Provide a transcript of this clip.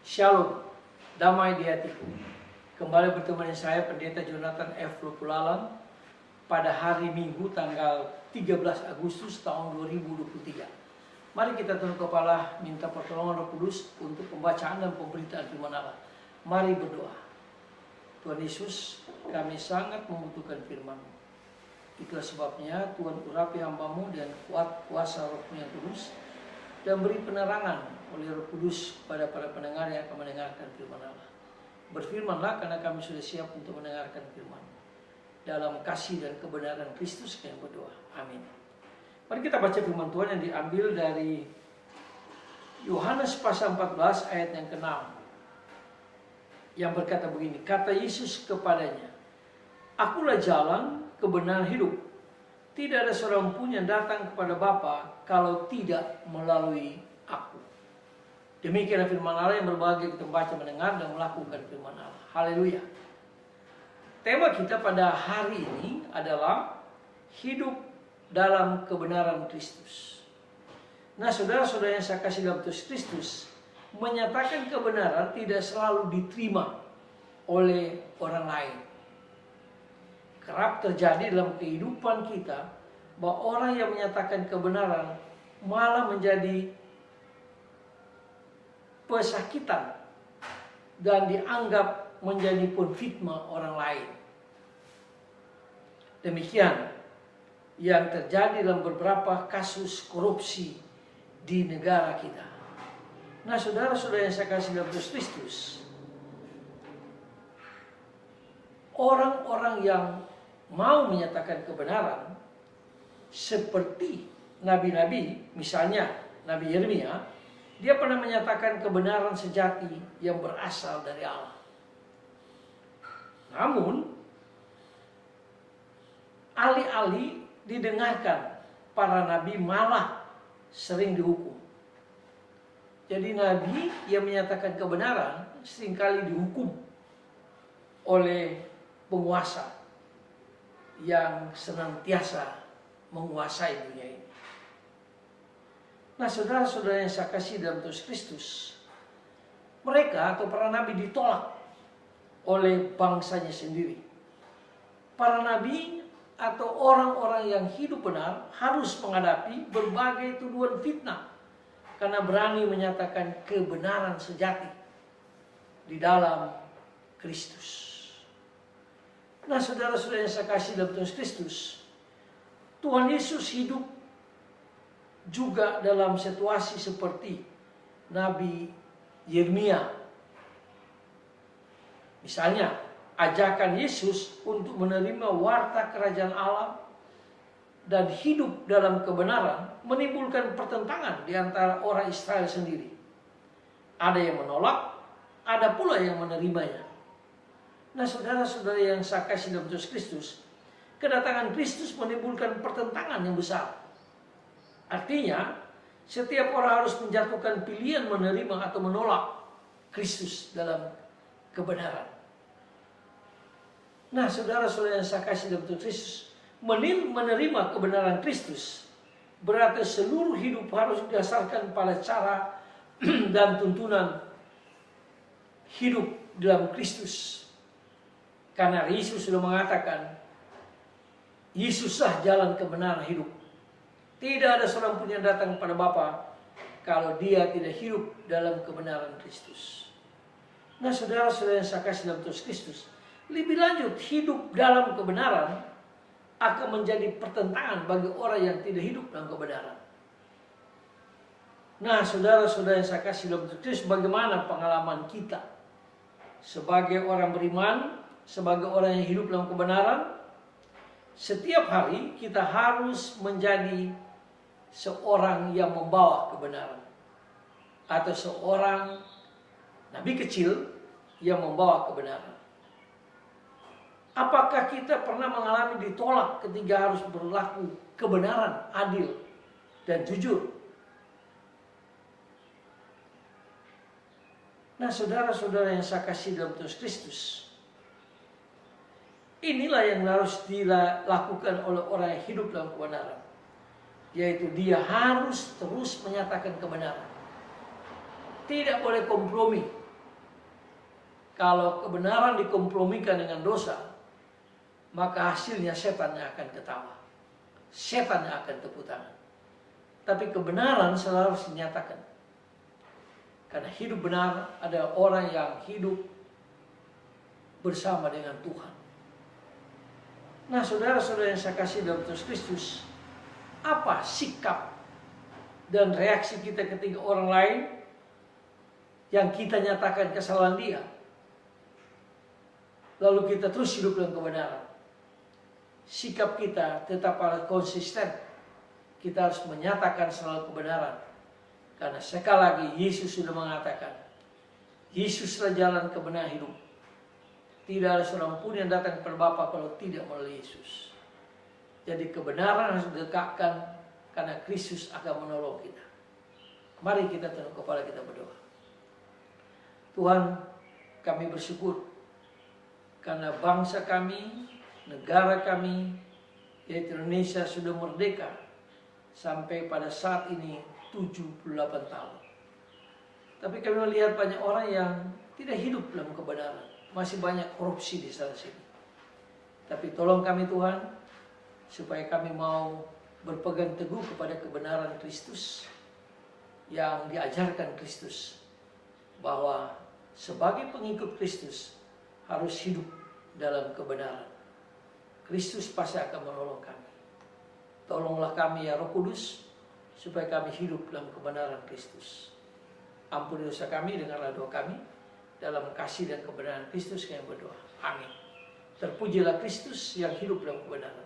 Shalom, damai di hatiku. Kembali bertemu dengan saya Pendeta Jonathan F. Lupulalan pada hari Minggu tanggal 13 Agustus tahun 2023. Mari kita tunduk kepala minta pertolongan Roh Kudus untuk pembacaan dan pemberitaan firman Allah. Mari berdoa. Tuhan Yesus, kami sangat membutuhkan firman-Mu. Itulah sebabnya Tuhan urapi hamba-Mu dan kuat kuasa Roh-Mu yang kudus dan beri penerangan oleh Roh Kudus pada para pendengar yang akan mendengarkan firman Allah. Berfirmanlah karena kami sudah siap untuk mendengarkan firman. Dalam kasih dan kebenaran Kristus kami berdoa. Amin. Mari kita baca firman Tuhan yang diambil dari Yohanes pasal 14 ayat yang ke-6. Yang berkata begini, kata Yesus kepadanya, Akulah jalan, kebenaran, hidup. Tidak ada seorang pun yang datang kepada Bapa kalau tidak melalui aku. Demikianlah firman Allah yang berbahagia kita membaca, mendengar, dan melakukan firman Allah. Haleluya. Tema kita pada hari ini adalah hidup dalam kebenaran Kristus. Nah, saudara-saudara yang saya kasih dalam Kristus, menyatakan kebenaran tidak selalu diterima oleh orang lain. Kerap terjadi dalam kehidupan kita bahwa orang yang menyatakan kebenaran malah menjadi pesakitan dan dianggap menjadi penfitnah orang lain. Demikian yang terjadi dalam beberapa kasus korupsi di negara kita. Nah, saudara-saudara yang saya kasih dalam Kristus, orang-orang yang mau menyatakan kebenaran seperti nabi-nabi, misalnya Nabi Yeremia, dia pernah menyatakan kebenaran sejati yang berasal dari Allah. Namun, alih-alih didengarkan, para nabi malah sering dihukum. Jadi nabi yang menyatakan kebenaran seringkali dihukum oleh penguasa yang senantiasa menguasai dunia ini. Nah, saudara-saudara yang saya kasih dalam Kristus, mereka atau para nabi ditolak oleh bangsanya sendiri. Para nabi atau orang-orang yang hidup benar harus menghadapi berbagai tuduhan fitnah karena berani menyatakan kebenaran sejati di dalam Kristus. Nah, saudara-saudara yang saya kasih dalam Kristus, Tuhan Yesus hidup juga dalam situasi seperti Nabi Yeremia. Misalnya, ajakan Yesus untuk menerima warta kerajaan Allah dan hidup dalam kebenaran menimbulkan pertentangan di antara orang Israel sendiri. Ada yang menolak, ada pula yang menerimanya. Nah, saudara-saudara yang saya kasih dalam Kristus, kedatangan Kristus menimbulkan pertentangan yang besar. Artinya, setiap orang harus menjatuhkan pilihan menerima atau menolak Kristus dalam kebenaran. Nah, saudara-saudara yang saya kasih dalam Kristus, menerima kebenaran Kristus berarti seluruh hidup harus didasarkan pada cara dan tuntunan hidup dalam Kristus. Karena Yesus sudah mengatakan, Yesuslah jalan kebenaran hidup. Tidak ada seorang pun yang datang kepada Bapa kalau dia tidak hidup dalam kebenaran Kristus. Nah, saudara-saudara yang saya kasih dalam Kristus, lebih lanjut, hidup dalam kebenaran akan menjadi pertentangan bagi orang yang tidak hidup dalam kebenaran. Nah, saudara-saudara yang saya kasih dalam Kristus, bagaimana pengalaman kita sebagai orang beriman, sebagai orang yang hidup dalam kebenaran? Setiap hari kita harus menjadi seorang yang membawa kebenaran, atau seorang nabi kecil yang membawa kebenaran. Apakah kita pernah mengalami ditolak ketika harus berlaku kebenaran, adil, dan jujur? Nah, saudara-saudara yang saya kasih dalam Kristus, inilah yang harus dilakukan oleh orang yang hidup dalam kebenaran. Yaitu dia harus terus menyatakan kebenaran. Tidak boleh kompromi. Kalau kebenaran dikompromikan dengan dosa, maka hasilnya setan yang akan ketawa. Setan yang akan tepuk tangan. Tapi kebenaran selalu harus dinyatakan. Karena hidup benar adalah orang yang hidup bersama dengan Tuhan. Nah, saudara-saudara yang saya kasih dalam Yesus Kristus, apa sikap dan reaksi kita ketika orang lain yang kita nyatakan kesalahan dia, lalu kita terus hidup dalam kebenaran? Sikap kita tetap harus konsisten. Kita harus menyatakan selalu kebenaran. Karena sekali lagi Yesus sudah mengatakan, Yesuslah jalan kebenaran hidup. Tidak ada seorang pun yang datang kepada Bapa kalau tidak melalui Yesus. Jadi kebenaran harus didekatkan karena Kristus akan menolong kita. Mari kita tunduk kepala, kita berdoa. Tuhan, kami bersyukur karena bangsa kami, negara kami, yaitu Indonesia sudah merdeka sampai pada saat ini 78 tahun. Tapi kami melihat banyak orang yang tidak hidup dalam kebenaran. Masih banyak korupsi di sana sini. Tapi tolong kami Tuhan, supaya kami mau berpegang teguh kepada kebenaran Kristus yang diajarkan Kristus. Bahwa sebagai pengikut Kristus harus hidup dalam kebenaran. Kristus pasti akan menolong kami. Tolonglah kami ya Roh Kudus, supaya kami hidup dalam kebenaran Kristus. Ampuni dosa kami, dengarlah doa kami. Dalam kasih dan kebenaran Kristus kami berdoa. Amin. Terpujilah Kristus yang hidup dalam kebenaran.